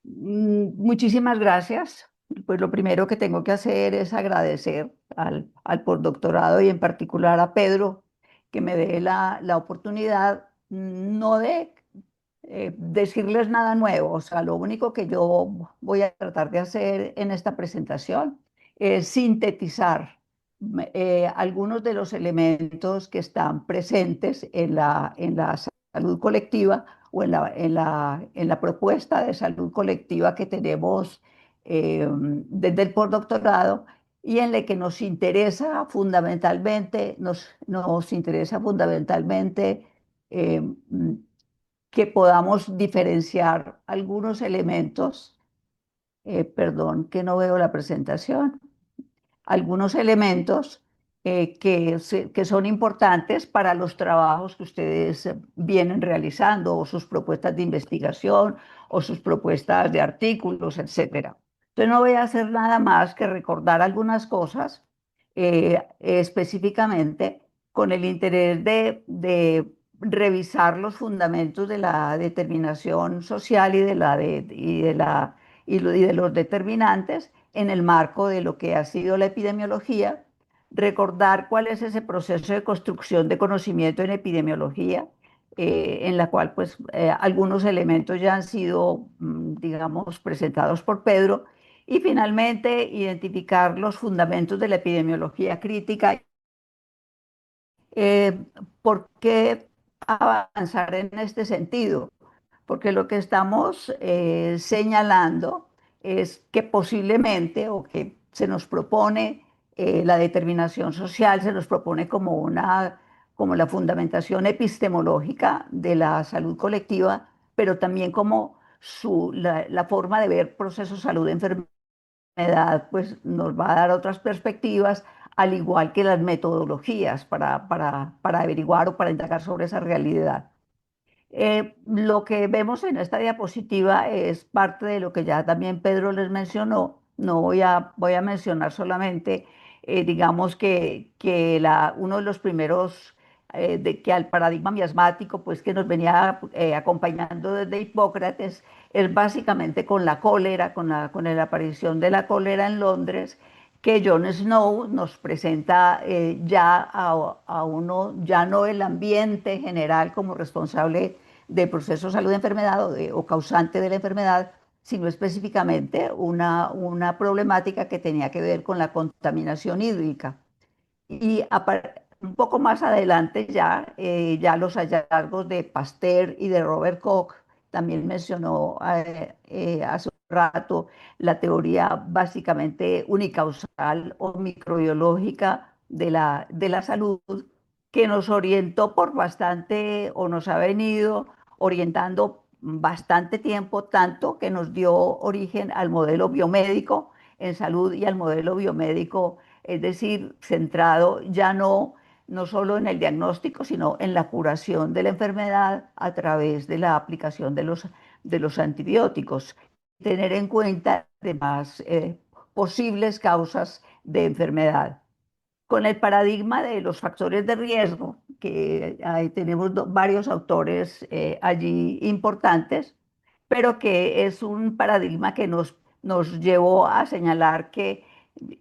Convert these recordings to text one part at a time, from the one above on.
Muchísimas gracias. Pues lo primero que tengo que hacer es agradecer al postdoctorado y en particular a Pedro que me dé la oportunidad no de decirles nada nuevo. O sea, lo único que yo voy a tratar de hacer en esta presentación es sintetizar algunos de los elementos que están presentes en la salud colectiva o en la propuesta de salud colectiva que tenemos desde el postdoctorado y en la que nos interesa fundamentalmente eh, que podamos diferenciar algunos elementos, perdón, que no veo la presentación, algunos elementos que son importantes para los trabajos que ustedes vienen realizando o sus propuestas de investigación o sus propuestas de artículos, etcétera. Entonces no voy a hacer nada más que recordar algunas cosas específicamente con el interés de revisar los fundamentos de la determinación social y de los determinantes en el marco de lo que ha sido la epidemiología, recordar cuál es ese proceso de construcción de conocimiento en epidemiología, en la cual pues algunos elementos ya han sido, digamos, presentados por Pedro, y finalmente identificar los fundamentos de la epidemiología crítica. Eh, ¿Por qué avanzar en este sentido? Porque lo que estamos señalando es que posiblemente o que se nos propone la determinación social, se nos propone como la fundamentación epistemológica de la salud colectiva, pero también como la forma de ver procesos salud-enfermedad, pues nos va a dar otras perspectivas, al igual que las metodologías para averiguar o para indagar sobre esa realidad. Lo que vemos en esta diapositiva es parte de lo que ya también Pedro les mencionó. No voy a mencionar solamente, digamos que uno de los primeros, que al paradigma miasmático, pues que nos venía acompañando desde Hipócrates, es básicamente con la cólera, con la aparición de la cólera en Londres, que John Snow nos presenta ya a uno, ya no el ambiente general como responsable del proceso de salud-enfermedad o causante de la enfermedad, sino específicamente una problemática que tenía que ver con la contaminación hídrica. Y un poco más adelante ya los hallazgos de Pasteur y de Robert Koch, también mencionó hace un rato la teoría básicamente unicausal o microbiológica de la salud, que nos orientó por bastante o nos ha venido orientando bastante tiempo, tanto que nos dio origen al modelo biomédico en salud y al modelo biomédico, es decir, centrado ya no solo en el diagnóstico, sino en la curación de la enfermedad a través de la aplicación de los antibióticos. Tener en cuenta además posibles causas de enfermedad. Con el paradigma de los factores de riesgo, que ahí tenemos varios autores allí importantes, pero que es un paradigma que nos llevó a señalar que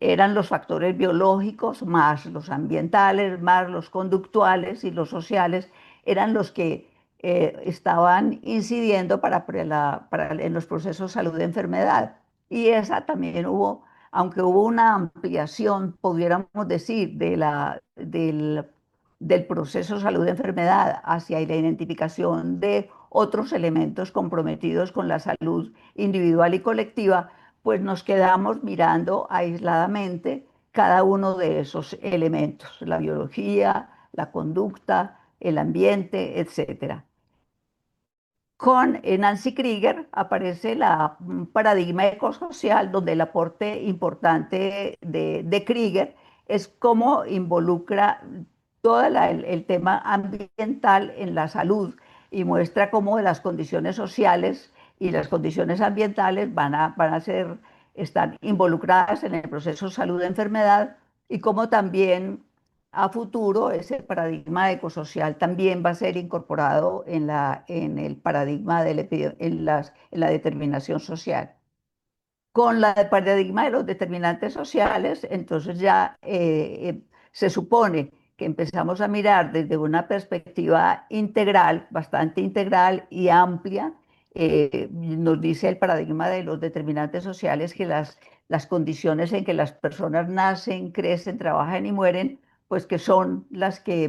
eran los factores biológicos más los ambientales, más los conductuales y los sociales, eran los que estaban incidiendo en los procesos salud-enfermedad. Y esa también aunque hubo una ampliación, pudiéramos decir, del proceso salud-enfermedad hacia la identificación de otros elementos comprometidos con la salud individual y colectiva, pues nos quedamos mirando aisladamente cada uno de esos elementos, la biología, la conducta, el ambiente, etcétera. Con Nancy Krieger aparece un paradigma ecosocial donde el aporte importante de Krieger es cómo involucra todo el tema ambiental en la salud y muestra cómo las condiciones sociales y las condiciones ambientales están involucradas en el proceso salud-enfermedad y cómo también a futuro ese paradigma ecosocial también va a ser incorporado en el paradigma en la determinación social. Con la del paradigma de los determinantes sociales, entonces ya se supone que empezamos a mirar desde una perspectiva integral, bastante integral y amplia. Nos dice el paradigma de los determinantes sociales que las condiciones en que las personas nacen, crecen, trabajan y mueren, pues que son las que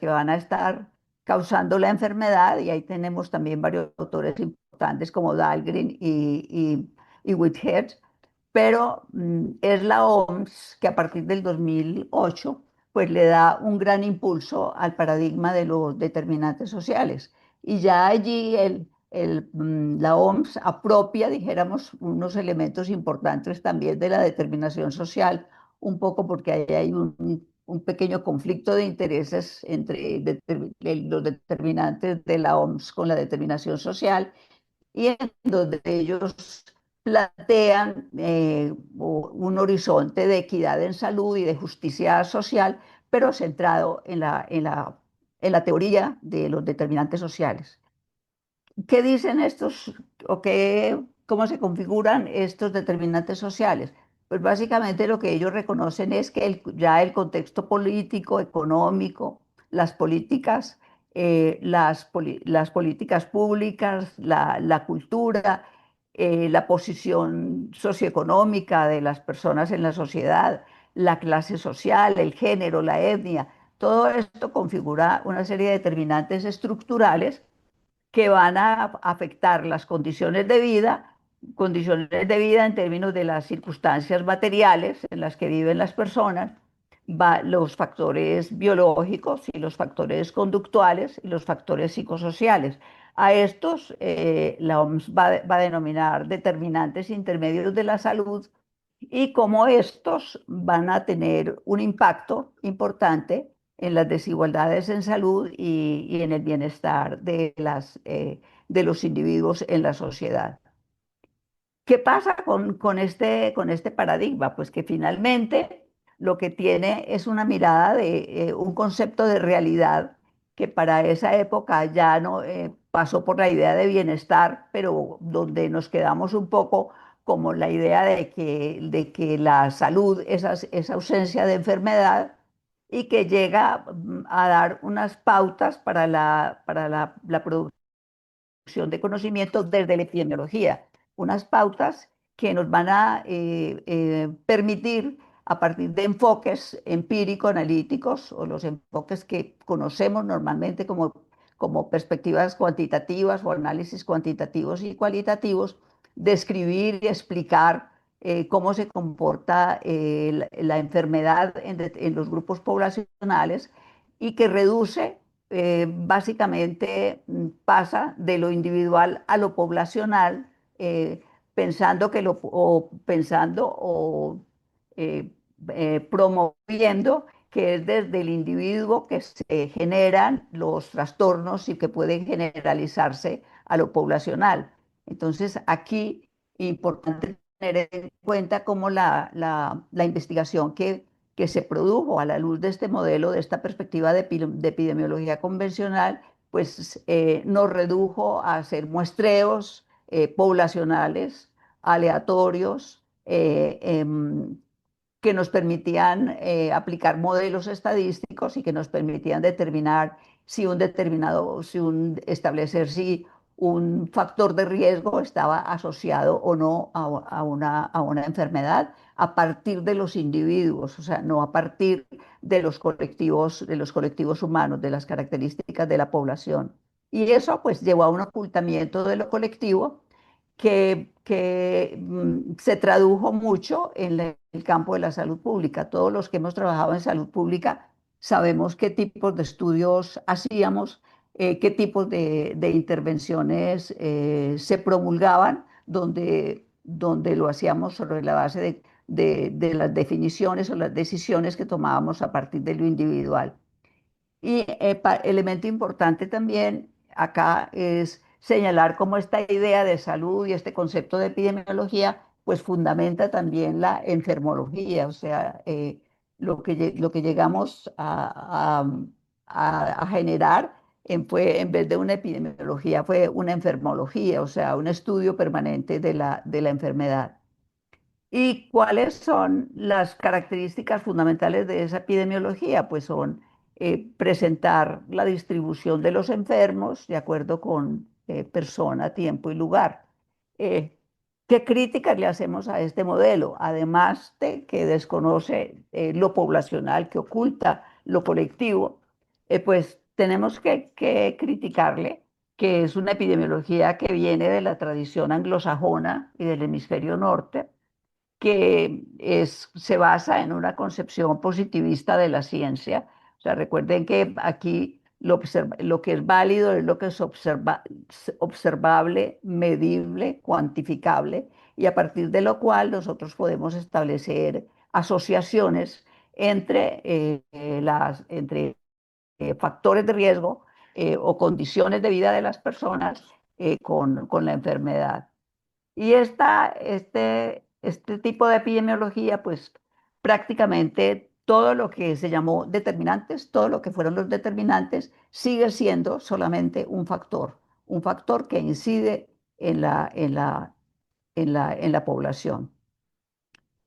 van a estar causando la enfermedad. Y ahí tenemos también varios autores importantes como Dahlgren y Whitehead, pero es la OMS que a partir del 2008 pues le da un gran impulso al paradigma de los determinantes sociales. Y ya allí la OMS apropia, dijéramos, unos elementos importantes también de la determinación social, un poco porque ahí hay un pequeño conflicto de intereses entre los determinantes de la OMS con la determinación social, y en donde ellos plantean un horizonte de equidad en salud y de justicia social, pero centrado en la teoría de los determinantes sociales. ¿Qué dicen estos o cómo se configuran estos determinantes sociales? Pues básicamente lo que ellos reconocen es que ya el contexto político, económico, las políticas, las políticas públicas, la cultura, la posición socioeconómica de las personas en la sociedad, la clase social, el género, la etnia, todo esto configura una serie de determinantes estructurales que van a afectar las condiciones de vida en términos de las circunstancias materiales en las que viven las personas, los factores biológicos y los factores conductuales y los factores psicosociales. A estos la OMS va a denominar determinantes intermedios de la salud, y cómo estos van a tener un impacto importante en las desigualdades en salud y en el bienestar de los individuos en la sociedad. ¿Qué pasa con este paradigma? Pues que finalmente lo que tiene es una mirada de un concepto de realidad que para esa época ya no pasó por la idea de bienestar, pero donde nos quedamos un poco como la idea de que la salud es ausencia de enfermedad, y que llega a dar unas pautas para la producción de conocimiento desde la epidemiología, unas pautas que nos van a permitir, a partir de enfoques empírico-analíticos o los enfoques que conocemos normalmente como perspectivas cuantitativas o análisis cuantitativos y cualitativos, describir y explicar cómo se comporta la enfermedad en los grupos poblacionales, y que reduce básicamente pasa de lo individual a lo poblacional, pensando eh, promoviendo que es desde el individuo que se generan los trastornos y que pueden generalizarse a lo poblacional. Entonces, aquí importante tener en cuenta cómo la investigación que se produjo a la luz de este modelo, de esta perspectiva de epidemiología convencional, pues nos redujo a hacer muestreos poblacionales aleatorios, que nos permitían aplicar modelos estadísticos y que nos permitían determinar establecer si un factor de riesgo estaba asociado o no a una enfermedad a partir de los individuos, o sea, no a partir de los colectivos humanos, de las características de la población. Y eso pues llevó a un ocultamiento de lo colectivo que se tradujo mucho en el campo de la salud pública. Todos los que hemos trabajado en salud pública sabemos qué tipos de estudios hacíamos, qué tipos de intervenciones se promulgaban, donde lo hacíamos sobre la base de las definiciones o las decisiones que tomábamos a partir de lo individual. Y elemento importante también acá es señalar cómo esta idea de salud y este concepto de epidemiología pues fundamenta también la enfermología, o sea, lo que llegamos a generar fue, en vez de una epidemiología, fue una enfermología, o sea, un estudio permanente de la enfermedad. ¿Y cuáles son las características fundamentales de esa epidemiología? Pues son presentar la distribución de los enfermos de acuerdo con persona, tiempo y lugar. Eh, ¿Qué críticas le hacemos a este modelo? Además de que desconoce lo poblacional, que oculta lo colectivo, pues tenemos que criticarle que es una epidemiología que viene de la tradición anglosajona y del hemisferio norte, que se basa en una concepción positivista de la ciencia. O sea, recuerden que aquí lo que es válido es lo que es observable, medible, cuantificable, y a partir de lo cual nosotros podemos establecer asociaciones entre factores de riesgo o condiciones de vida de las personas con la enfermedad. Y este tipo de epidemiología, pues prácticamente todo lo que se llamó determinantes, todo lo que fueron los determinantes, sigue siendo solamente un factor que incide en la población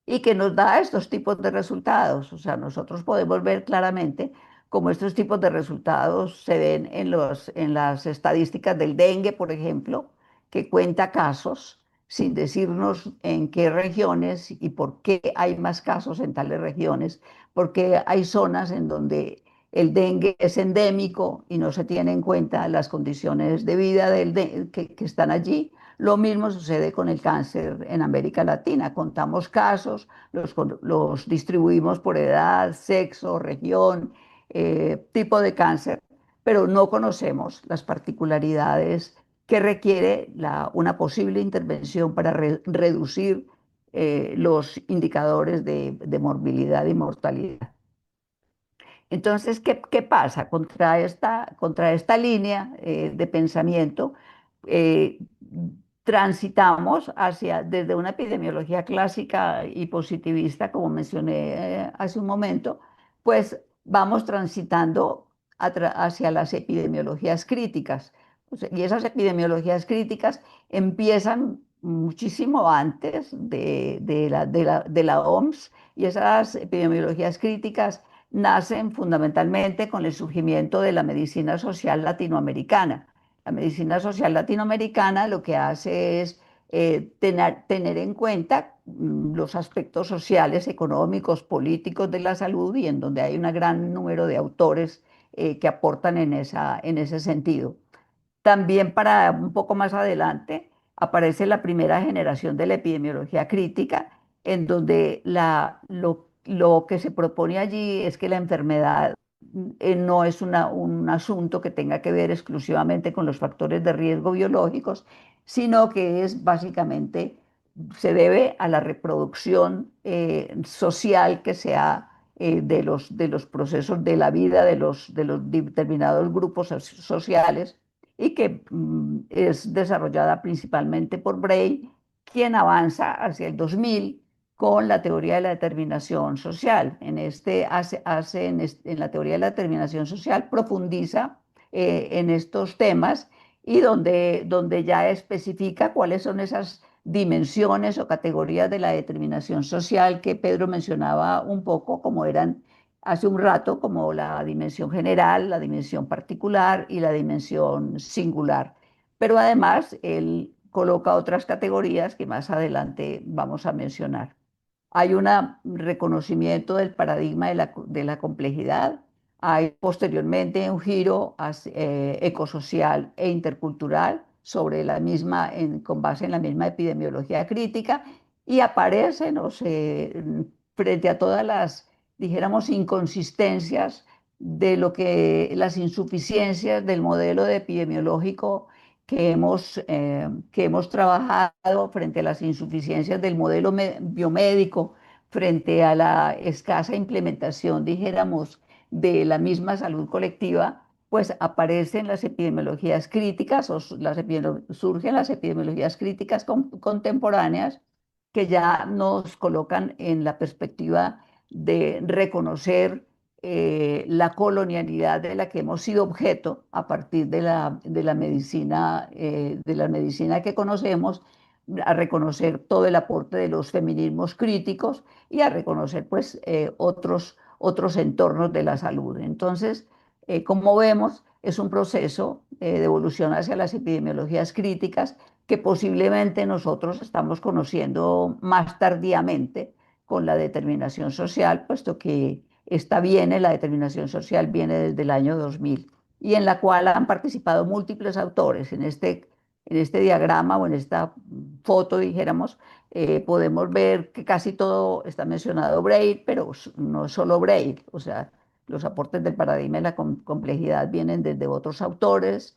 y que nos da estos tipos de resultados. O sea, nosotros podemos ver claramente cómo estos tipos de resultados se ven en las estadísticas del dengue, por ejemplo, que cuenta casos sin decirnos en qué regiones y por qué hay más casos en tales regiones, porque hay zonas en donde el dengue es endémico y no se tiene en cuenta las condiciones de vida que están allí. Lo mismo sucede con el cáncer en América Latina. Contamos casos, los distribuimos por edad, sexo, región, tipo de cáncer, pero no conocemos las particularidades que requiere una posible intervención para reducir los indicadores de morbilidad y mortalidad. Entonces, ¿qué pasa contra esta línea de pensamiento? eh, Transitamos desde una epidemiología clásica y positivista, como mencioné hace un momento, pues vamos transitando hacia las epidemiologías críticas. O sea, y esas epidemiologías críticas empiezan muchísimo antes de la OMS, y esas epidemiologías críticas nacen fundamentalmente con el surgimiento de la medicina social latinoamericana. La medicina social latinoamericana lo que hace es tener en cuenta los aspectos sociales, económicos, políticos de la salud, y en donde hay un gran número de autores que aportan en ese sentido. También para un poco más adelante aparece la primera generación de la epidemiología crítica, en donde lo que se propone allí es que la enfermedad no es un asunto que tenga que ver exclusivamente con los factores de riesgo biológicos, sino que es básicamente, se debe a la reproducción social que sea de los procesos de la vida de los determinados grupos sociales, y que es desarrollada principalmente por Bray, quien avanza hacia el 2000 con la teoría de la determinación social. En la teoría de la determinación social profundiza en estos temas, y donde ya especifica cuáles son esas dimensiones o categorías de la determinación social que Pedro mencionaba un poco, como eran hace un rato, como la dimensión general, la dimensión particular y la dimensión singular. Pero además, él coloca otras categorías que más adelante vamos a mencionar. Hay un reconocimiento del paradigma de la complejidad. Hay posteriormente un giro ecosocial e intercultural sobre con base en la misma epidemiología crítica, y aparecen, o frente a todas las, dijéramos, inconsistencias de las insuficiencias del modelo de epidemiológico que hemos trabajado, frente a las insuficiencias del modelo biomédico, frente a la escasa implementación, dijéramos, de la misma salud colectiva, pues aparecen las epidemiologías críticas, surgen las epidemiologías críticas contemporáneas, que ya nos colocan en la perspectiva de reconocer la colonialidad de la que hemos sido objeto a partir de la medicina que conocemos, a reconocer todo el aporte de los feminismos críticos y a reconocer pues otros entornos de la salud. Entonces, como vemos, es un proceso de evolución hacia las epidemiologías críticas que posiblemente nosotros estamos conociendo más tardíamente con la determinación social, puesto que la determinación social viene desde el año 2000 y en la cual han participado múltiples autores. En este diagrama o en esta foto, dijéramos, podemos ver que casi todo está mencionado Braille, pero no solo Braille, o sea, los aportes del paradigma y la complejidad vienen desde otros autores,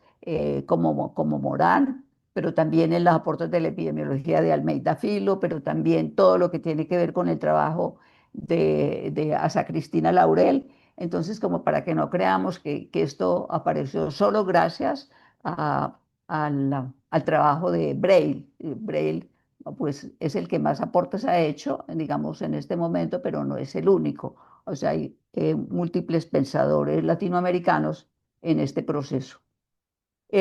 como Morán, pero también en los aportes de la epidemiología de Almeida Filo, pero también todo lo que tiene que ver con el trabajo de Asa Cristina Laurel. Entonces, como para que no creamos que esto apareció solo gracias a, al trabajo de Braille. Braille, pues, es el que más aportes ha hecho, digamos, en este momento, pero no es el único. O sea, hay múltiples pensadores latinoamericanos en este proceso.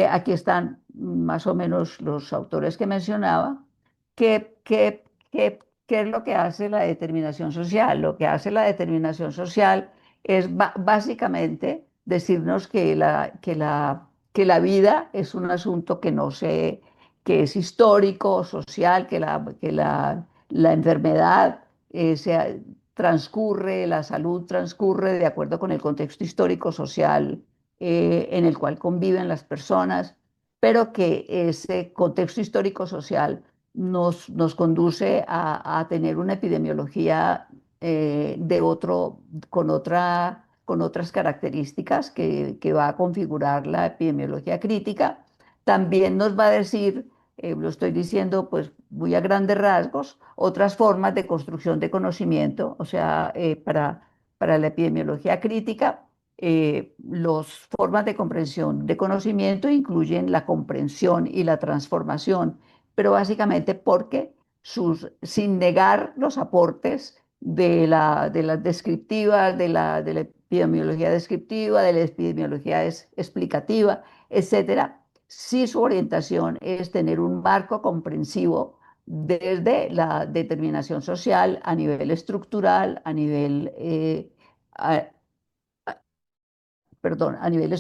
Aquí están más o menos los autores que mencionaba. ¿Qué, qué, qué es lo que hace la determinación social? Lo que hace la determinación social es básicamente decirnos que la vida es un asunto que no se, que es histórico, social, la enfermedad transcurre, la salud transcurre de acuerdo con el contexto histórico, social en el cual conviven las personas, pero que ese contexto histórico-social nos conduce a tener una epidemiología con otras características que va a configurar la epidemiología crítica. También nos va a decir, lo estoy diciendo pues muy a grandes rasgos, otras formas de construcción de conocimiento, o sea, para la epidemiología crítica las formas de comprensión de conocimiento incluyen la comprensión y la transformación, pero básicamente porque sin negar los aportes de las descriptivas, de la epidemiología descriptiva, de la epidemiología explicativa, etcétera, sí su orientación es tener un marco comprensivo desde la determinación social a nivel estructural, a- perdón, a nivel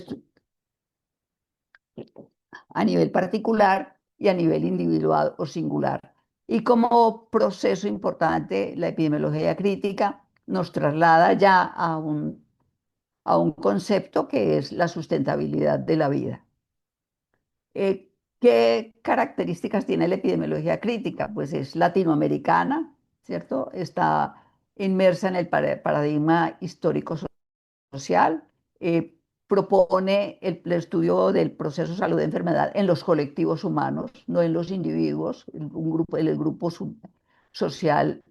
particular y a nivel individual o singular. Y como proceso importante, la epidemiología crítica nos traslada ya a un concepto que es la sustentabilidad de la vida. ¿Qué características tiene la epidemiología crítica? Pues es latinoamericana, ¿cierto? Está inmersa en el paradigma histórico social, propone el estudio del proceso salud-enfermedad en los colectivos humanos, no en los individuos, el grupo social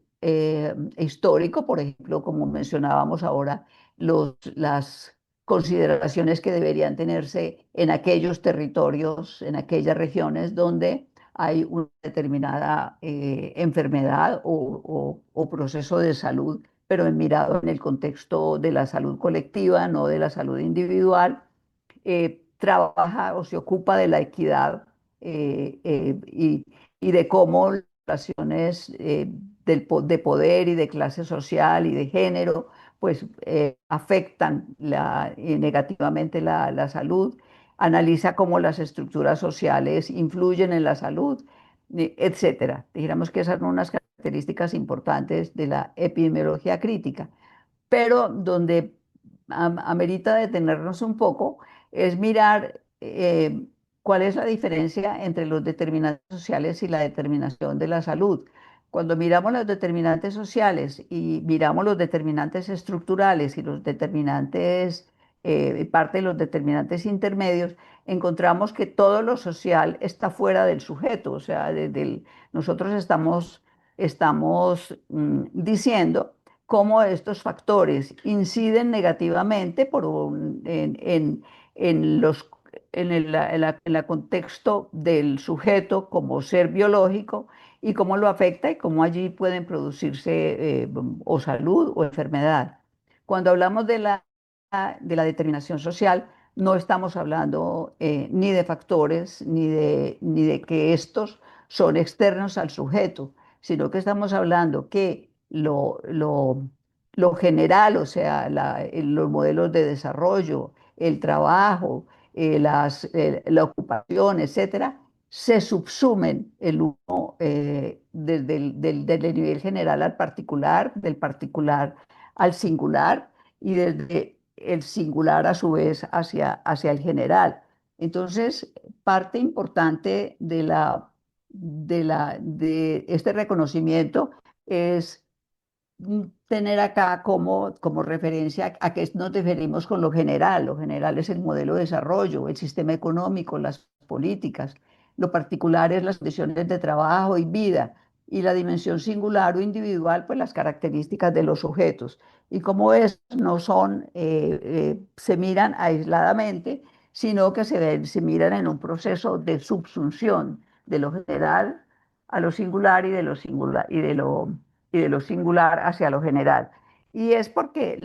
histórico, por ejemplo, como mencionábamos ahora, las consideraciones que deberían tenerse en aquellos territorios, en aquellas regiones donde hay una determinada enfermedad o proceso de salud pero mirado en el contexto de la salud colectiva, no de la salud individual, trabaja o se ocupa de la equidad y de cómo las relaciones de poder y de clase social y de género pues afectan negativamente la salud, analiza cómo las estructuras sociales influyen en la salud, etcétera. Dijéramos que esas son unas características importantes de la epidemiología crítica, pero donde amerita detenernos un poco es mirar cuál es la diferencia entre los determinantes sociales y la determinación de la salud. Cuando miramos los determinantes sociales y miramos los determinantes estructurales y los determinantes, parte de los determinantes intermedios, encontramos que todo lo social está fuera del sujeto, o sea, nosotros estamos diciendo cómo estos factores inciden negativamente en los, en el contexto del sujeto como ser biológico y cómo lo afecta y cómo allí pueden producirse o salud o enfermedad. Cuando hablamos de la determinación social, no estamos hablando ni de factores ni de que estos son externos al sujeto, sino que estamos hablando que lo general, o sea, los modelos de desarrollo, el trabajo, la ocupación, etcétera, se subsumen el uno del nivel general al particular, del particular al singular y desde el singular a su vez hacia el general. Entonces, parte importante de este reconocimiento es tener acá como referencia a qué nos referimos con lo general. Lo general es el modelo de desarrollo, el sistema económico, las políticas. Lo particular es las condiciones de trabajo y vida. Y la dimensión singular o individual, pues las características de los sujetos. Y como es, no son, se miran aisladamente, sino que se miran en un proceso de subsunción de lo general a lo singular y de lo singular y de lo singular hacia lo general. Y es porque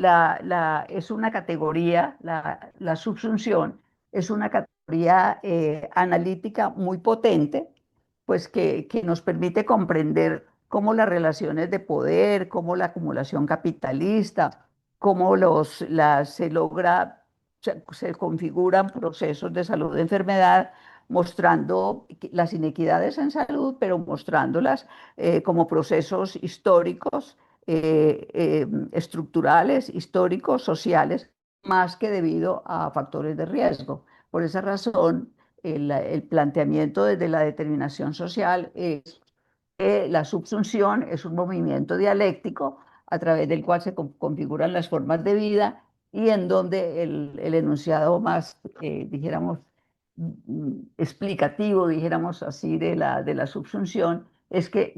es una categoría, la subsunción es una categoría analítica muy potente, pues que nos permite comprender cómo las relaciones de poder, cómo la acumulación capitalista, cómo se logra, se configuran procesos de salud de enfermedad, mostrando las inequidades en salud, pero mostrándolas como procesos históricos, estructurales, históricos, sociales, más que debido a factores de riesgo. Por esa razón, el planteamiento desde la determinación social es que la subsunción es un movimiento dialéctico a través del cual se configuran las formas de vida y en donde el enunciado más, dijéramos, explicativo, dijéramos así, de la subsunción es que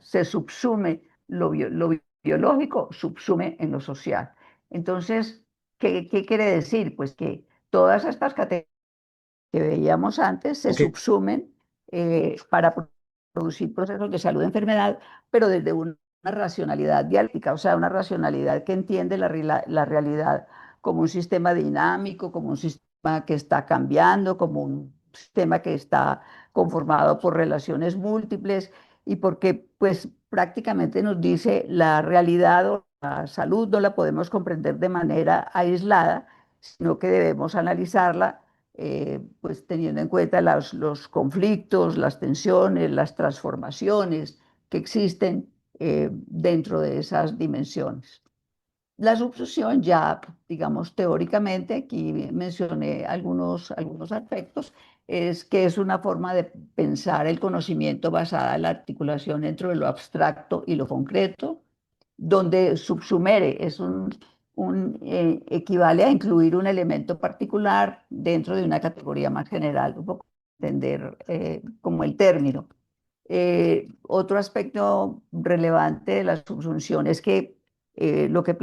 se subsume lo biológico, subsume en lo social. Entonces, qué quiere decir? Pues que todas estas categorías que veíamos antes se Ok. subsumen para producir procesos de salud y enfermedad, pero desde una racionalidad dialéctica, o sea, una racionalidad que entiende la realidad como un sistema dinámico, como un sistema que está cambiando, como un sistema que está conformado por relaciones múltiples y porque pues prácticamente nos dice la realidad o la salud no la podemos comprender de manera aislada, sino que debemos analizarla pues teniendo en cuenta los conflictos, las tensiones, las transformaciones que existen dentro de esas dimensiones. La subsusión ya, digamos, teóricamente, aquí mencioné algunos aspectos, es que es una forma de pensar el conocimiento basada en la articulación entre lo abstracto y lo concreto, donde subsumere equivale a incluir un elemento particular dentro de una categoría más general, un poco entender como el término. Otro aspecto relevante de la subsunción es que lo que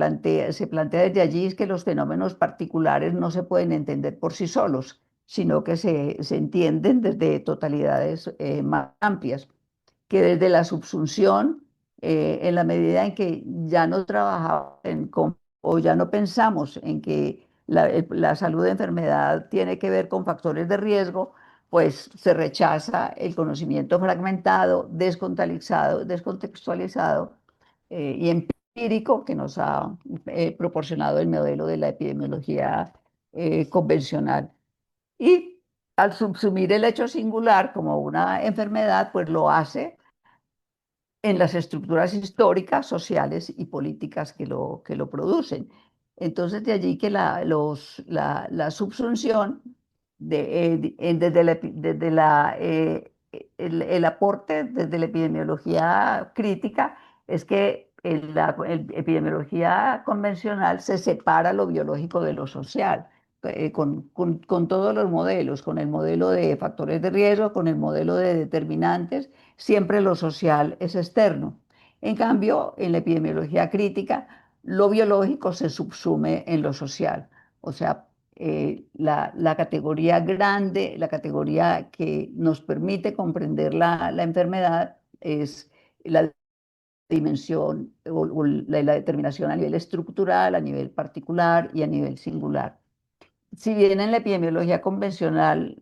se plantea desde allí es que los fenómenos particulares no se pueden entender por sí solos, sino que se entienden desde totalidades más amplias, que desde la subsunción, en la medida en que ya no trabajamos o ya no pensamos en que la salud de enfermedad tiene que ver con factores de riesgo, pues se rechaza el conocimiento fragmentado, descontextualizado y empírico que nos ha proporcionado el modelo de la epidemiología convencional. Y al subsumir el hecho singular como una enfermedad, pues lo hace en las estructuras históricas, sociales y políticas que lo producen. Entonces, de allí que la subsunción, el aporte desde la epidemiología crítica es que en la epidemiología convencional se separa lo biológico de lo social. Con todos los modelos, con el modelo de factores de riesgo, con el modelo de determinantes, siempre lo social es externo. En cambio, en la epidemiología crítica, lo biológico se subsume en lo social. O sea, la categoría grande, la categoría que nos permite comprender la enfermedad es la dimensión o la determinación a nivel estructural, a nivel particular y a nivel singular. Si bien en la epidemiología convencional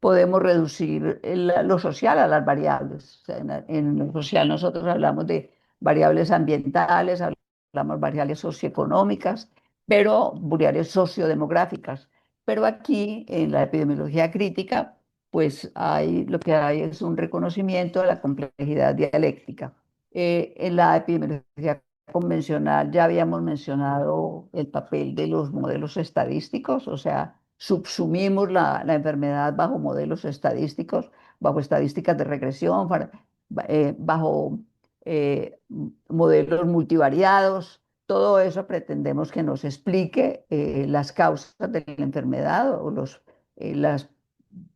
podemos reducir lo social a las variables. O sea, en lo social nosotros hablamos de variables ambientales, hablamos de variables socioeconómicas, pero variables sociodemográficas. Pero aquí en la epidemiología crítica, pues lo que hay es un reconocimiento de la complejidad dialéctica. En la epidemiología convencional ya habíamos mencionado el papel de los modelos estadísticos, o sea, subsumimos la enfermedad bajo modelos estadísticos, bajo estadísticas de regresión, bajo modelos multivariados. Todo eso pretendemos que nos explique las causas de la enfermedad o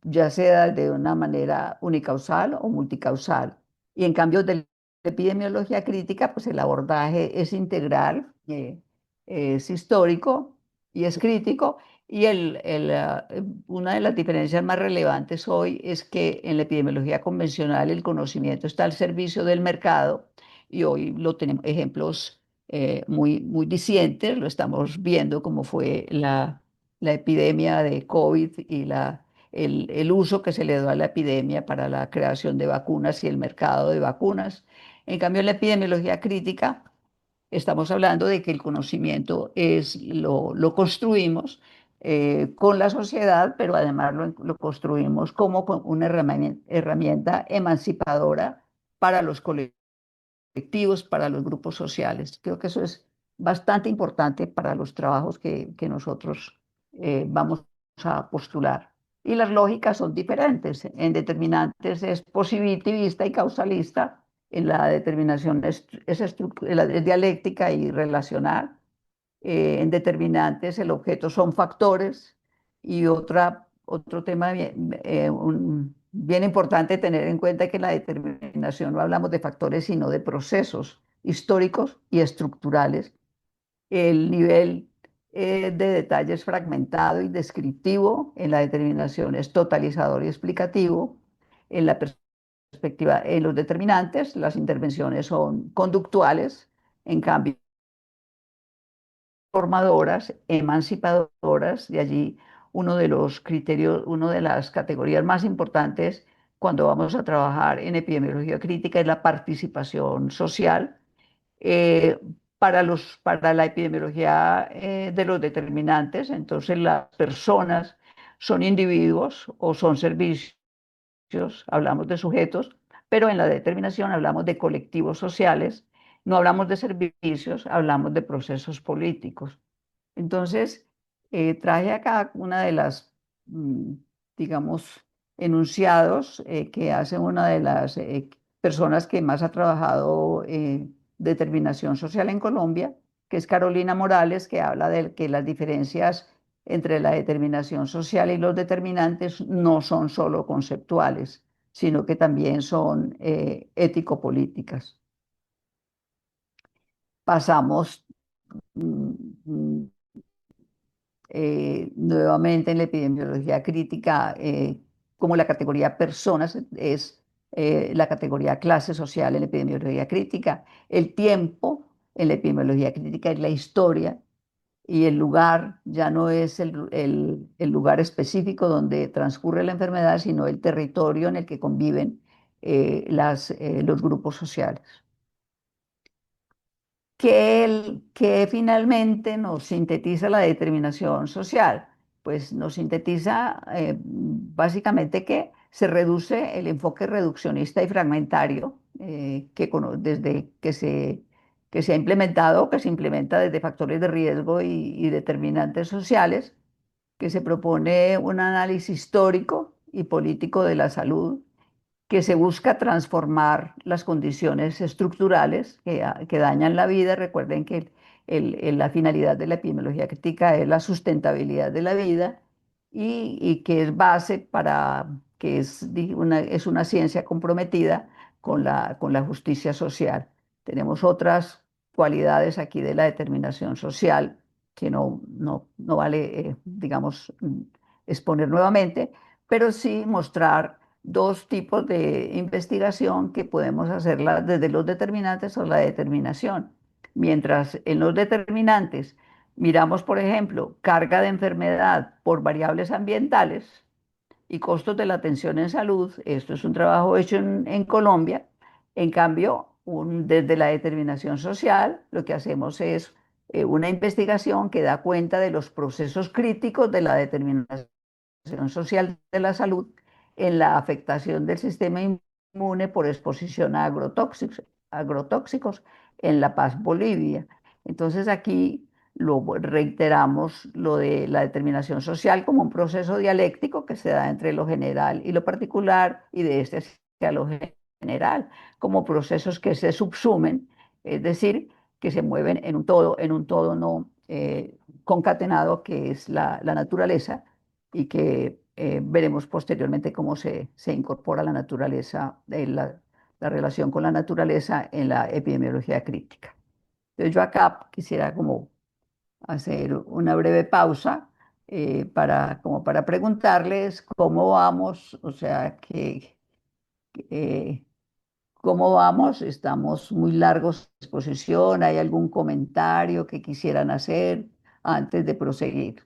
ya sea de una manera unicausal o multicausal. Y en cambio, de la epidemiología crítica, pues el abordaje es integral, es histórico y es crítico. Y una de las diferencias más relevantes hoy es que en la epidemiología convencional el conocimiento está al servicio del mercado y hoy lo tenemos ejemplos muy dicientes, lo estamos viendo como fue la epidemia de COVID y el uso que se le dio a la epidemia para la creación de vacunas y el mercado de vacunas. En cambio, en la epidemiología crítica, estamos hablando de que el conocimiento lo construimos con la sociedad, pero además lo construimos como una herramienta emancipadora para los colectivos, para los grupos sociales. Creo que eso es bastante importante para los trabajos que nosotros vamos a postular. Y las lógicas son diferentes. En determinantes es positivista y causalista, en la determinación es dialéctica y relacional. En determinantes el objeto son factores y otro tema bien importante tener en cuenta que en la determinación no hablamos de factores sino de procesos históricos y estructurales. El nivel de detalle es fragmentado y descriptivo, en la determinación es totalizador y explicativo. En la perspectiva, en los determinantes, las intervenciones son conductuales, en cambio, formadoras, emancipadoras. De allí uno de los criterios, una de las categorías más importantes cuando vamos a trabajar en epidemiología crítica es la participación social. eh, para la epidemiología de los determinantes, entonces las personas son individuos o son servicios, hablamos de sujetos, pero en la determinación hablamos de colectivos sociales, no hablamos de servicios, hablamos de procesos políticos. Entonces, traje acá una de las, digamos, enunciados que hace una de las personas que más ha trabajado determinación social en Colombia, que es Carolina Morales, que habla de que las diferencias entre la determinación social y los determinantes no son solo conceptuales, sino que también son ético-políticas. Pasamos mm, mm, nuevamente en la epidemiología crítica, como la categoría personas es la categoría clase social en la epidemiología crítica. El tiempo en la epidemiología crítica es la historia y el lugar ya no es el lugar específico donde transcurre la enfermedad, sino el territorio en el que conviven los grupos sociales. Que finalmente nos sintetiza la determinación social. Pues nos sintetiza básicamente que se reduce el enfoque reduccionista y fragmentario desde que se ha implementado, que se implementa desde factores de riesgo y determinantes sociales, que se propone un análisis histórico y político de la salud, que se busca transformar las condiciones estructurales que dañan la vida. Recuerden que la finalidad de la epidemiología crítica es la sustentabilidad de la vida y que es base que es una ciencia comprometida con la justicia social. Tenemos otras cualidades aquí de la determinación social que no vale, digamos, exponer nuevamente, pero sí mostrar dos tipos de investigación que podemos hacerla desde los determinantes o la determinación. Mientras en los determinantes miramos, por ejemplo, carga de enfermedad por variables ambientales y costos de la atención en salud, esto es un trabajo hecho en Colombia. En cambio, desde la determinación social, lo que hacemos es una investigación que da cuenta de los procesos críticos de la determinación social de la salud en la afectación del sistema inmune por exposición a agrotóxicos en La Paz, Bolivia. Entonces aquí reiteramos lo de la determinación social como un proceso dialéctico que se da entre lo general y lo particular y de este hacia lo general, como procesos que se subsumen, es decir, que se mueven en un todo no concatenado que es la naturaleza y que veremos posteriormente cómo se incorpora la naturaleza, la relación con la naturaleza en la epidemiología crítica. Entonces yo acá quisiera como hacer una breve pausa como para preguntarles cómo vamos, o sea, cómo vamos, estamos muy largos de exposición, ¿hay algún comentario que quisieran hacer antes de proseguir?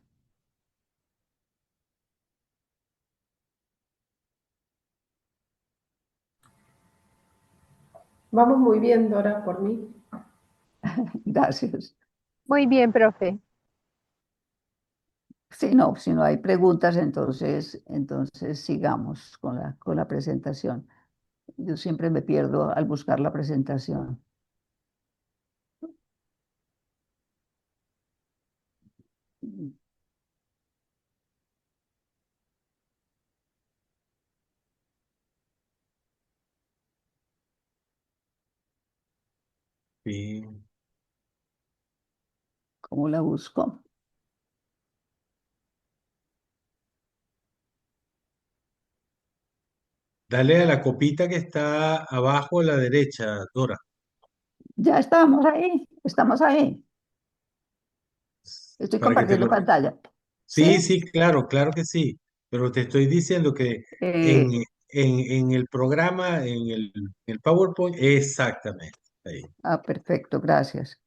Vamos muy bien, Dora, por mí. Gracias. Muy bien, profe. Si no hay preguntas, entonces sigamos con con la presentación. Yo siempre me pierdo al buscar la presentación. Sí. ¿Cómo la busco? Dale a la copita que está abajo a la derecha, Dora, Ya estamos ahí, estamos ahí. Estoy para que te compartiendo lo... pantalla. Sí, ¿Sí? sí, claro, claro que sí, pero te estoy diciendo que en, Eh, en el programa, el PowerPoint, exactamente, ahí. Perfecto, gracias.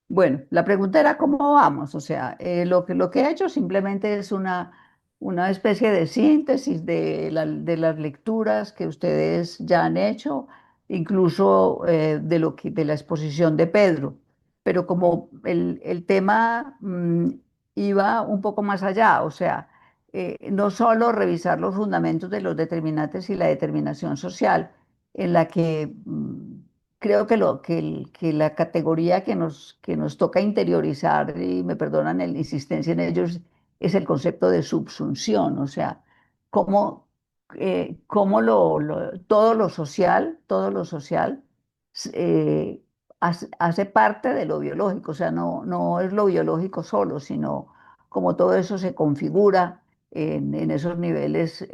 Bueno, la pregunta era cómo vamos, o sea, lo que he hecho simplemente es una especie de síntesis de las lecturas que ustedes ya han hecho, incluso de la exposición de Pedro, pero como el tema iba un poco más allá, o sea, no solo revisar los fundamentos de los determinantes y la determinación social, en la que creo que la categoría que nos toca interiorizar, y me perdonan la insistencia en ellos, es el concepto de subsunción, o sea, cómo, cómo todo lo social hace parte de lo biológico, o sea, no es lo biológico solo, sino cómo todo eso se configura en esos niveles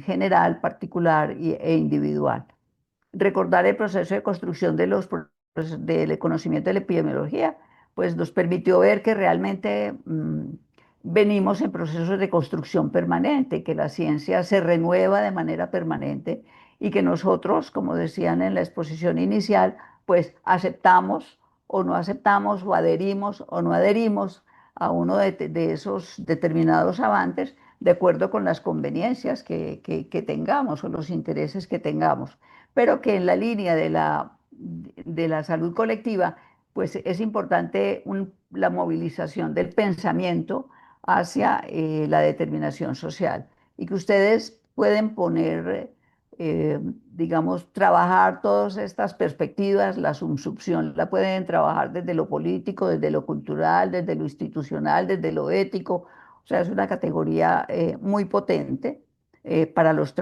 general, particular e individual. Recordar el proceso de construcción del conocimiento de la epidemiología, pues nos permitió ver que realmente venimos en procesos de construcción permanente, que la ciencia se renueva de manera permanente y que nosotros, como decían en la exposición inicial, pues aceptamos o no aceptamos o adherimos o no adherimos a uno de esos determinados avances de acuerdo con las conveniencias que tengamos o los intereses que tengamos, pero que en la línea de la salud colectiva, pues es importante la movilización del pensamiento hacia la determinación social y que ustedes pueden poner, digamos, trabajar todas estas perspectivas, la subsunción la pueden trabajar desde lo político, desde lo cultural, desde lo institucional, desde lo ético, o sea, es una categoría muy potente para los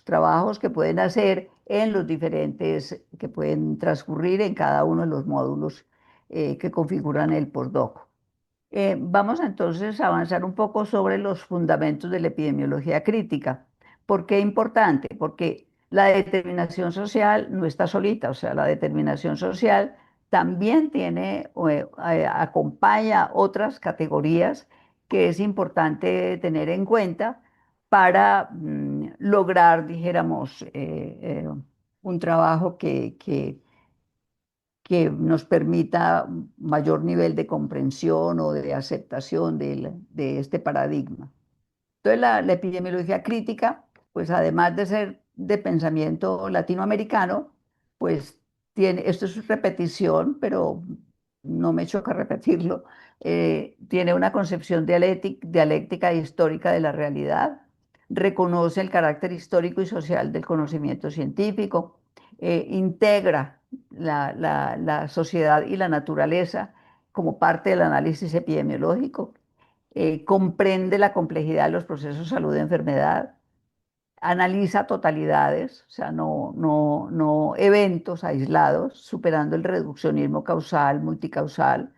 trabajos que pueden hacer en los diferentes, que pueden transcurrir en cada uno de los módulos que configuran el postdoc. Vamos entonces a avanzar un poco sobre los fundamentos de la epidemiología crítica. ¿Por qué importante? Porque la determinación social no está solita, o sea, la determinación social también tiene, acompaña otras categorías que es importante tener en cuenta para lograr, dijéramos, un trabajo que nos permita mayor nivel de comprensión o de aceptación de este paradigma. Entonces, la epidemiología crítica, pues además de ser de pensamiento latinoamericano, pues tiene, esto es repetición, pero no me choca repetirlo, tiene una concepción dialéctica e histórica de la realidad, reconoce el carácter histórico y social del conocimiento científico, integra la sociedad y la naturaleza como parte del análisis epidemiológico, comprende la complejidad de los procesos salud-enfermedad, analiza totalidades, o sea, no eventos aislados, superando el reduccionismo causal, multicausal,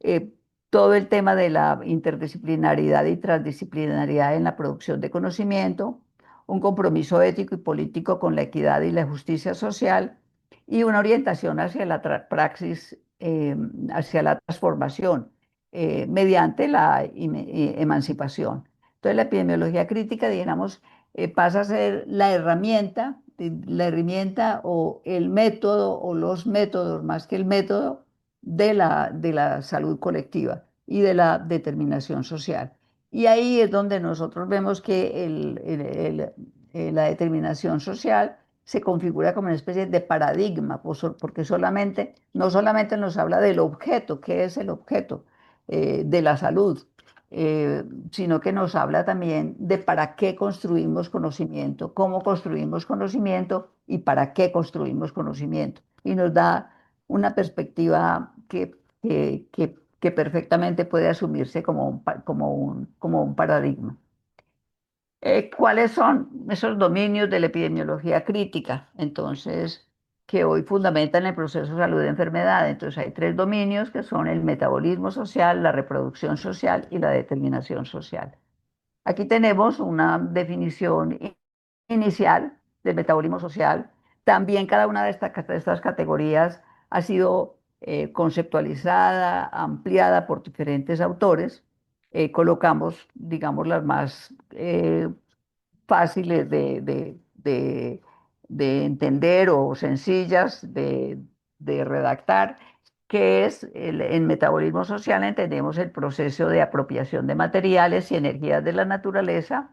eh, todo el tema de la interdisciplinaridad y transdisciplinariedad en la producción de conocimiento, un compromiso ético y político con la equidad y la justicia social y una orientación hacia la praxis, hacia la transformación mediante la emancipación. Entonces, la epidemiología crítica, digamos, pasa a ser la herramienta o el método o los métodos, más que el método, de la salud colectiva y de la determinación social. Y ahí es donde nosotros vemos que la determinación social se configura como una especie de paradigma, porque no solamente nos habla del objeto, qué es el objeto de la salud, sino que nos habla también de para qué construimos conocimiento, cómo construimos conocimiento y para qué construimos conocimiento. Y nos da una perspectiva que perfectamente puede asumirse como un paradigma. ¿Cuáles son esos dominios de la epidemiología crítica? Entonces, que hoy fundamentan el proceso de salud de enfermedad. Entonces, hay tres dominios que son el metabolismo social, la reproducción social y la determinación social. Aquí tenemos una definición inicial del metabolismo social. También cada una de estas categorías ha sido conceptualizada, ampliada por diferentes autores. Colocamos, digamos, las más fáciles de entender o sencillas de redactar, que es en metabolismo social entendemos el proceso de apropiación de materiales y energías de la naturaleza,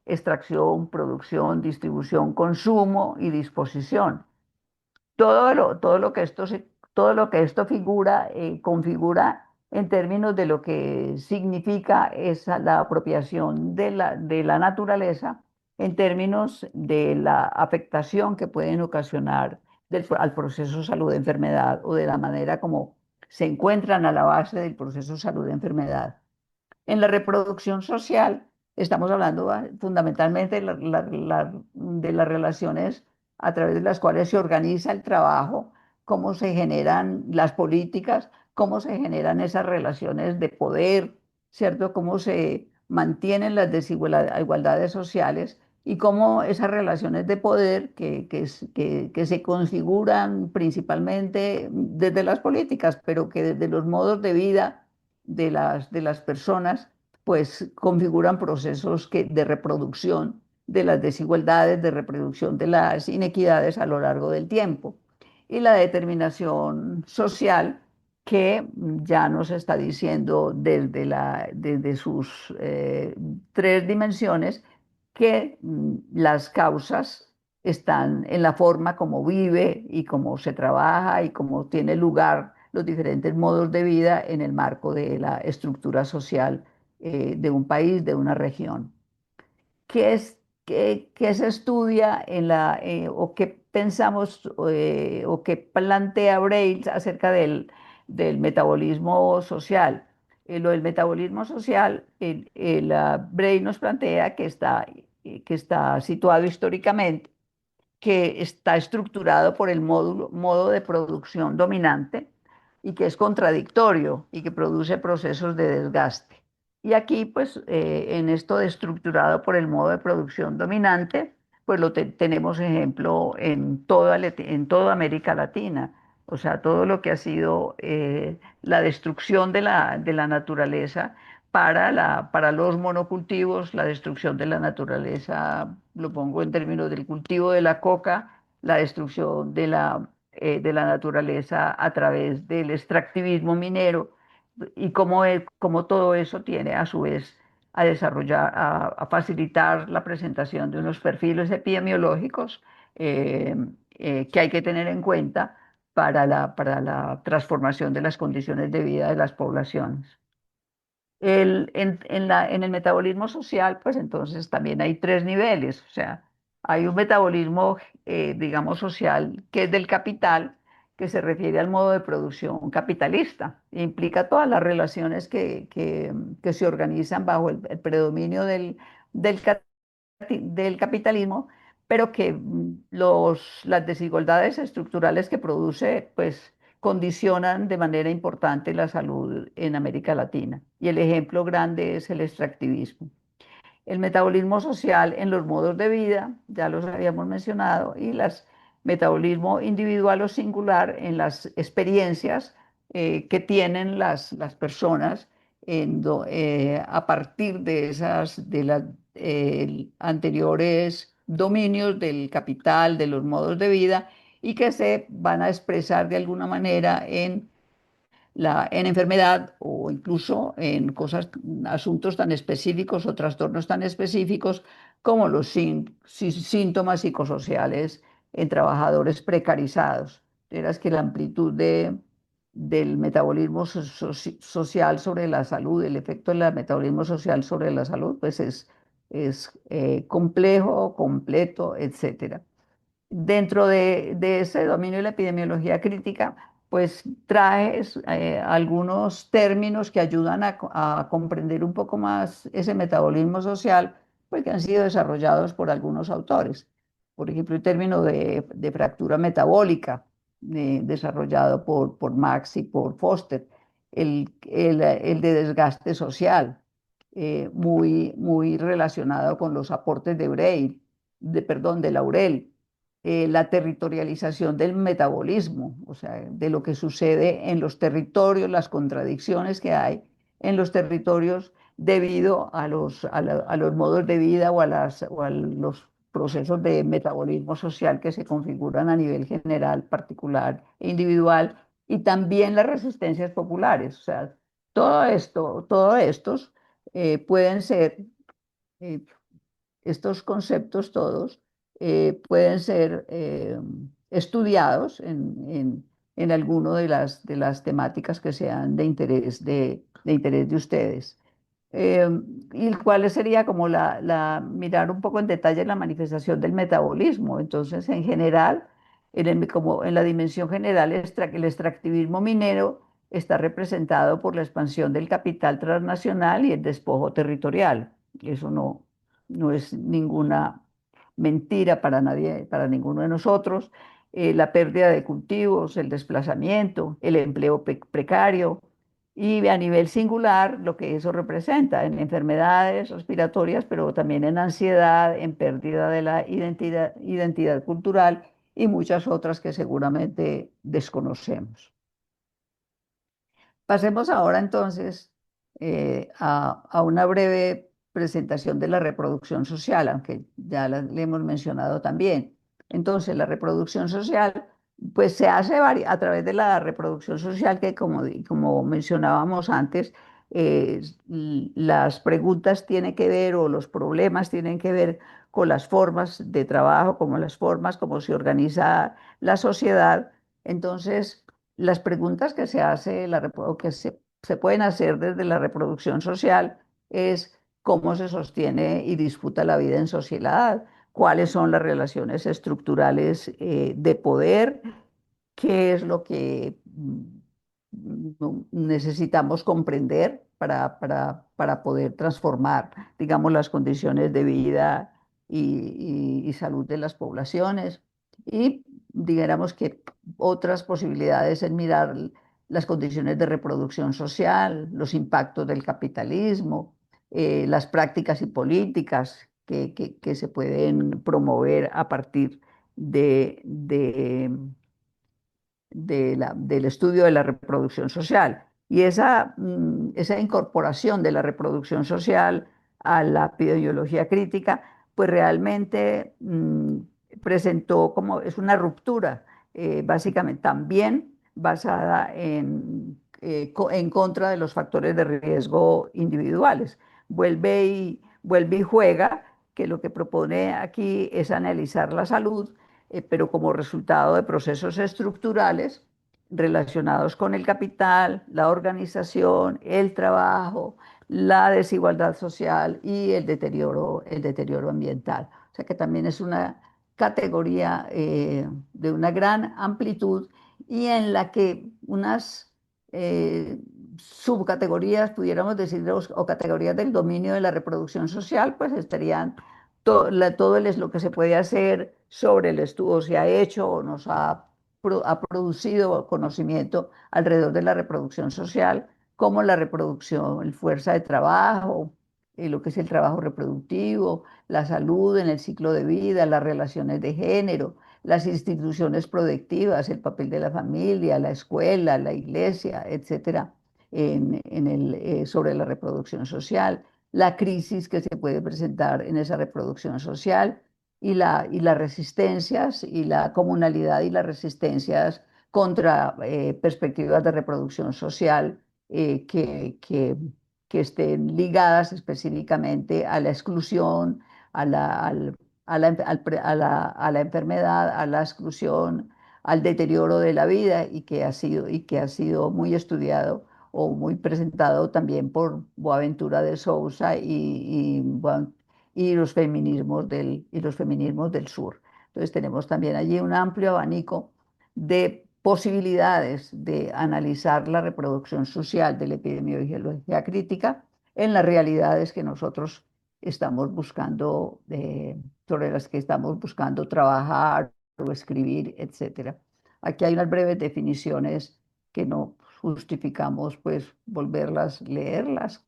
extracción, producción, distribución, consumo y disposición. Todo lo que esto figura, configura en términos de lo que significa esa, la apropiación de la naturaleza, en términos de la afectación que pueden ocasionar al proceso salud-enfermedad o de la manera como se encuentran a la base del proceso salud-enfermedad. En la reproducción social, estamos hablando fundamentalmente de las relaciones a través de las cuales se organiza el trabajo, cómo se generan las políticas, cómo se generan esas relaciones de poder, ¿cierto? Cómo se mantienen las desigualdades sociales y cómo esas relaciones de poder que se configuran principalmente desde las políticas, pero que desde los modos de vida de las personas, pues configuran procesos de reproducción de las desigualdades, de reproducción de las inequidades a lo largo del tiempo. Y la determinación social que ya nos está diciendo desde sus tres dimensiones que las causas están en la forma como vive y cómo se trabaja y cómo tiene lugar los diferentes modos de vida en el marco de la estructura social de un país, de una región. ¿Qué se estudia o qué pensamos o qué plantea Braille acerca del metabolismo social? Lo del metabolismo social, Braille nos plantea que está situado históricamente, que está estructurado por el modo de producción dominante y que es contradictorio y que produce procesos de desgaste. Y aquí, pues, en esto de estructurado por el modo de producción dominante, pues tenemos ejemplo en toda América Latina. o sea, todo lo que ha sido la destrucción de la naturaleza para los monocultivos, la destrucción de la naturaleza, lo pongo en términos del cultivo de la coca, la destrucción de la naturaleza a través del extractivismo minero y cómo todo eso tiene a su vez a desarrollar, a facilitar la presentación de unos perfiles epidemiológicos eh, que hay que tener en cuenta para la transformación de las condiciones de vida de las poblaciones. En el metabolismo social, pues entonces también hay tres niveles, o sea, hay un metabolismo, digamos, social que es del capital, que se refiere al modo de producción capitalista, e implica todas las relaciones que se organizan bajo el predominio del del capitalismo, pero que las desigualdades estructurales que produce, pues condicionan de manera importante la salud en América Latina. Y el ejemplo grande es el extractivismo. El metabolismo social en los modos de vida, ya los habíamos mencionado, y el metabolismo individual o singular en las experiencias que tienen las personas a partir de de los anteriores dominios del capital, de los modos de vida, y que se van a expresar de alguna manera en enfermedad o incluso en asuntos tan específicos o trastornos tan específicos como los síntomas psicosociales en trabajadores precarizados. Verás que la amplitud del metabolismo social sobre la salud, el efecto del metabolismo social sobre la salud, pues es complejo, completo, etcétera. Dentro de ese dominio de la epidemiología crítica, pues trae algunos términos que ayudan a comprender un poco más ese metabolismo social, pues que han sido desarrollados por algunos autores. Por ejemplo, el término de fractura metabólica, desarrollado por Max y por Foster, el de desgaste social, muy relacionado con los aportes de Breil, perdón, de Laurel, la territorialización del metabolismo, o sea, de lo que sucede en los territorios, las contradicciones que hay en los territorios debido a los modos de vida o a los procesos de metabolismo social que se configuran a nivel general, particular e individual, y también las resistencias populares. O sea, todos estos pueden ser eh, estos conceptos todos pueden ser estudiados en alguno de las temáticas que sean de interés de ustedes. Eh, y cuál sería como mirar un poco en detalle la manifestación del metabolismo. Entonces, en general, como en la dimensión general, el extractivismo minero está representado por la expansión del capital transnacional y el despojo territorial. Eso no es ninguna mentira para nadie, para ninguno de nosotros. La pérdida de cultivos, el desplazamiento, el empleo precario y a nivel singular lo que eso representa en enfermedades respiratorias, pero también en ansiedad, en pérdida de la identidad cultural y muchas otras que seguramente desconocemos. Pasemos ahora entonces a una breve presentación de la reproducción social, aunque ya le hemos mencionado también. Entonces, la reproducción social, pues se hace a través de la reproducción social que, como mencionábamos antes, las preguntas tienen que ver o los problemas tienen que ver con las formas de trabajo, como las formas como se organiza la sociedad. Entonces, las preguntas que se hace, o que se pueden hacer desde la reproducción social es cómo se sostiene y disputa la vida en sociedad, cuáles son las relaciones estructurales de poder, qué es lo que necesitamos comprender para poder transformar, digamos, las condiciones de vida y salud de las poblaciones. Y digamos que otras posibilidades en mirar las condiciones de reproducción social, los impactos del capitalismo, las prácticas y políticas que se pueden promover a partir de del estudio de la reproducción social. Y esa incorporación de la reproducción social a la epidemiología crítica, pues realmente presentó como es una ruptura, básicamente también basada en contra de los factores de riesgo individuales. Vuelve y juega, que lo que propone aquí es analizar la salud, pero como resultado de procesos estructurales relacionados con el capital, la organización, el trabajo, la desigualdad social y el deterioro ambiental. O sea que también es una categoría de una gran amplitud y en la que unas eh, subcategorías, pudiéramos decir, o categorías del dominio de la reproducción social, pues estarían todo lo que se puede hacer sobre el estudio, se ha hecho o ha producido conocimiento alrededor de la reproducción social, como la reproducción, el fuerza de trabajo, lo que es el trabajo reproductivo, la salud en el ciclo de vida, las relaciones de género, las instituciones productivas, el papel de la familia, la escuela, la iglesia, etcétera, sobre la reproducción social, la crisis que se puede presentar en esa reproducción social y las resistencias y la comunalidad y las resistencias contra perspectivas de reproducción social que estén ligadas específicamente a la exclusión, a la, al- a la, a la enfermedad, a la exclusión, al deterioro de la vida y que ha sido muy estudiado o muy presentado también por Boaventura de Sousa y los feminismos del sur. Entonces tenemos también allí un amplio abanico de posibilidades de analizar la reproducción social de la epidemiología crítica en las realidades que nosotros estamos buscando, sobre las que estamos buscando trabajar o escribir, etcétera. Aquí hay unas breves definiciones que no justificamos, pues, volverlas, leerlas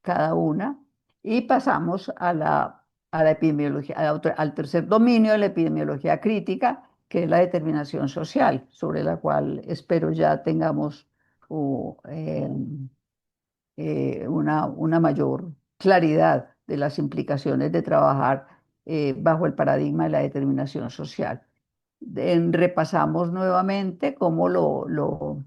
cada una, y pasamos a la epidemiología, al tercer dominio de la epidemiología crítica, que es la determinación social, sobre la cual espero ya tengamos uh, eh, una mayor claridad de las implicaciones de trabajar bajo el paradigma de la determinación social. Repasamos nuevamente cómo lo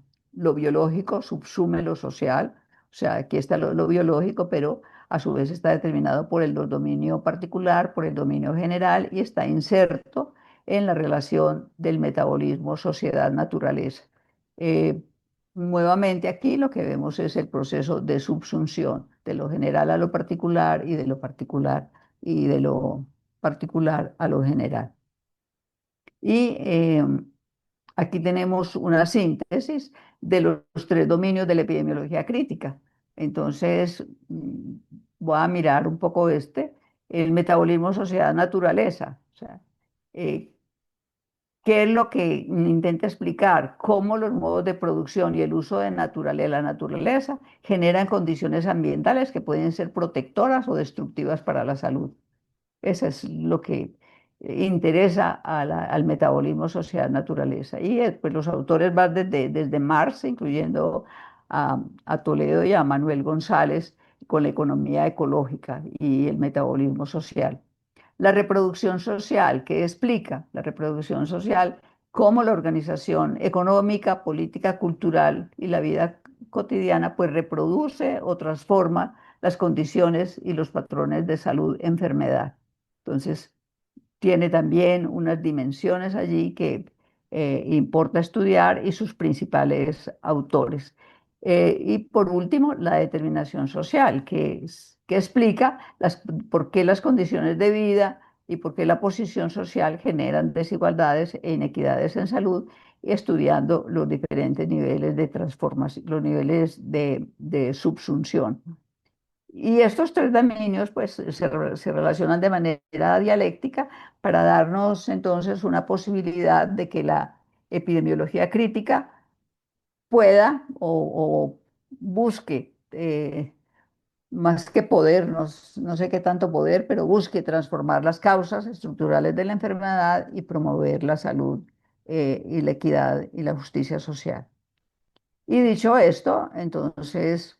biológico subsume lo social, o sea, aquí está lo biológico, pero a su vez está determinado por el dominio particular, por el dominio general y está inserto en la relación del metabolismo sociedad-naturaleza. Eh, Nuevamente aquí lo que vemos es el proceso de subsunción de lo general a lo particular y de lo particular a lo general. Y aquí tenemos una síntesis de los tres dominios de la epidemiología crítica. Entonces, voy a mirar un poco el metabolismo sociedad-naturaleza. O sea, eh, ¿qué es lo que intenta explicar? Cómo los modos de producción y el uso de la naturaleza generan condiciones ambientales que pueden ser protectoras o destructivas para la salud. Eso es lo que interesa al metabolismo sociedad-naturaleza. Y pues, los autores van desde Marx, incluyendo a Toledo y a Manuel González, con la economía ecológica y el metabolismo social. La reproducción social, ¿qué explica? La reproducción social, cómo la organización económica, política, cultural y la vida cotidiana pues reproduce o transforma las condiciones y los patrones de salud-enfermedad. Entonces, tiene también unas dimensiones allí que importa estudiar y sus principales autores. Y por último, la determinación social, que explica por qué las condiciones de vida y por qué la posición social generan desigualdades e inequidades en salud, estudiando los diferentes niveles de transformación, los niveles de subsunción. Y estos tres dominios pues, se relacionan de manera dialéctica para darnos entonces una posibilidad de que la epidemiología crítica pueda o busque, más que poder, no sé qué tanto poder, pero busque transformar las causas estructurales de la enfermedad y promover la salud y la equidad y la justicia social. Y dicho esto, entonces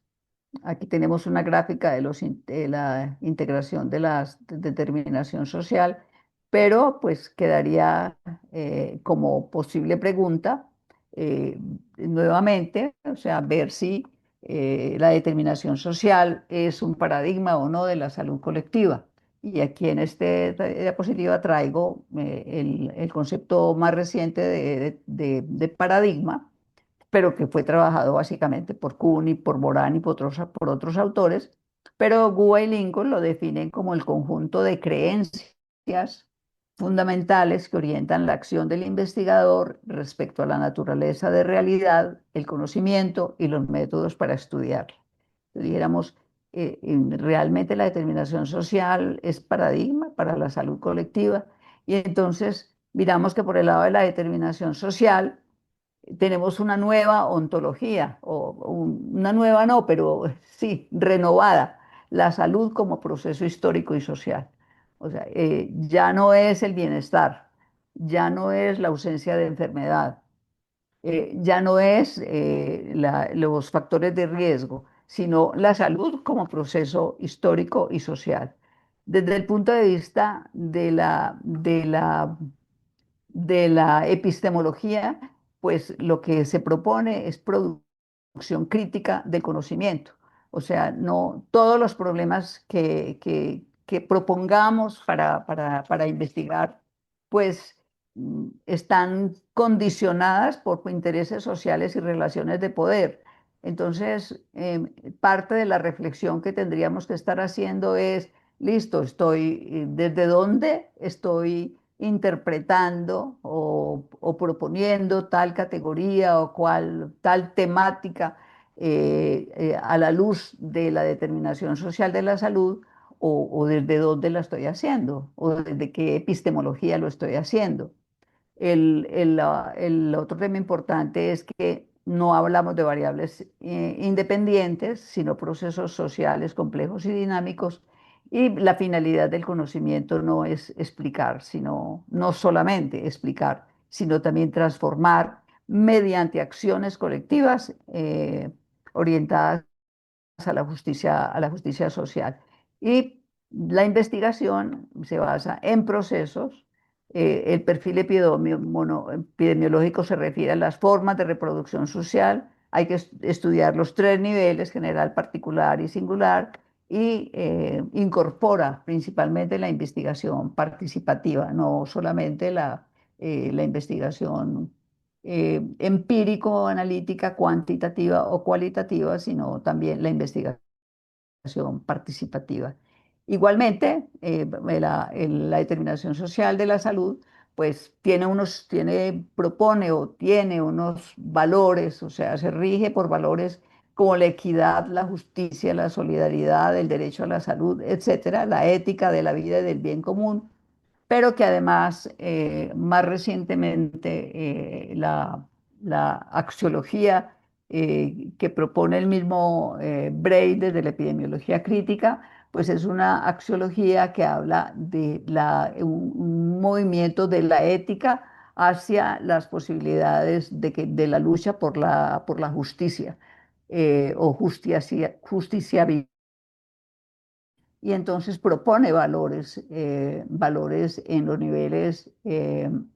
aquí tenemos una gráfica de la integración de la determinación social, pero pues quedaría como posible pregunta nuevamente, o sea, ver si la determinación social es un paradigma o no de la salud colectiva. Y aquí en esta diapositiva traigo el concepto más reciente de paradigma, pero que fue trabajado básicamente por Kuhn y por Moran y por otros autores, pero Guba y Lincoln lo definen como el conjunto de creencias fundamentales que orientan la acción del investigador respecto a la naturaleza de realidad, el conocimiento y los métodos para estudiarla. Dijéramos, realmente la determinación social es paradigma para la salud colectiva, y entonces miramos que por el lado de la determinación social, tenemos una nueva ontología, una nueva no, pero sí, renovada, la salud como proceso histórico y social. O sea, ya no es el bienestar, ya no es la ausencia de enfermedad, ya no es los factores de riesgo, sino la salud como proceso histórico y social. Desde el punto de vista de la epistemología, pues lo que se propone es producción crítica del conocimiento. O sea, no todos los problemas que propongamos para investigar, pues están condicionadas por intereses sociales y relaciones de poder. Entonces, parte de la reflexión que tendríamos que estar haciendo es, listo, ¿desde dónde estoy interpretando o proponiendo tal categoría o tal temática a la luz de la determinación social de la salud, o desde dónde la estoy haciendo, o desde qué epistemología lo estoy haciendo? El otro tema importante es que no hablamos de variables independientes, sino procesos sociales complejos y dinámicos, y la finalidad del conocimiento no es explicar, no solamente explicar, sino también transformar mediante acciones colectivas orientadas a la justicia social. Y la investigación se basa en procesos. El perfil epidemiológico se refiere a las formas de reproducción social. Hay que estudiar los tres niveles, general, particular y singular, y incorpora principalmente la investigación participativa, no solamente la investigación empírico, analítica, cuantitativa o cualitativa, sino también la investigación participativa. Igualmente, la determinación social de la salud, pues propone o tiene unos valores, o sea, se rige por valores como la equidad, la justicia, la solidaridad, el derecho a la salud, etcétera, la ética de la vida y del bien común, pero que además, más recientemente, la axiología que propone el mismo Bray desde la epidemiología crítica, pues es una axiología que habla de un movimiento de la ética hacia las posibilidades de la lucha por la justicia o justiciabilidad, y entonces propone valores en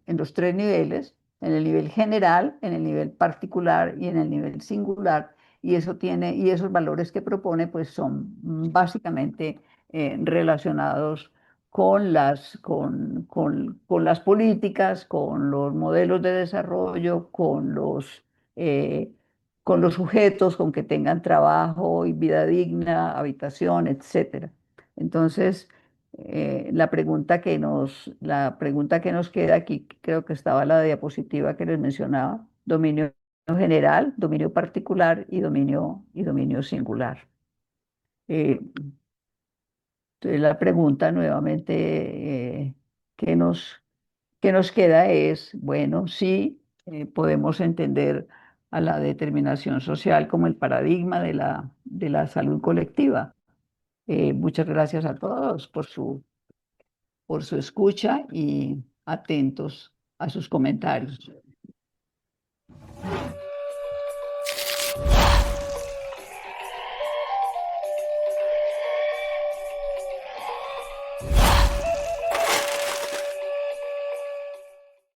los tres niveles, en el nivel general, en el nivel particular y en el nivel singular. Y esos valores que propone pues son básicamente relacionados con las políticas, con los modelos de desarrollo, eh, con los sujetos, con que tengan trabajo y vida digna, habitación, etcétera. Entonces, la pregunta que nos queda aquí, creo que estaba la diapositiva que les mencionaba: dominio general, dominio particular y dominio singular. Eh, entonces, la pregunta nuevamente que nos queda es, bueno, sí, podemos entender a la determinación social como el paradigma de la salud colectiva. Muchas gracias a todos por su escucha y atentos a sus comentarios.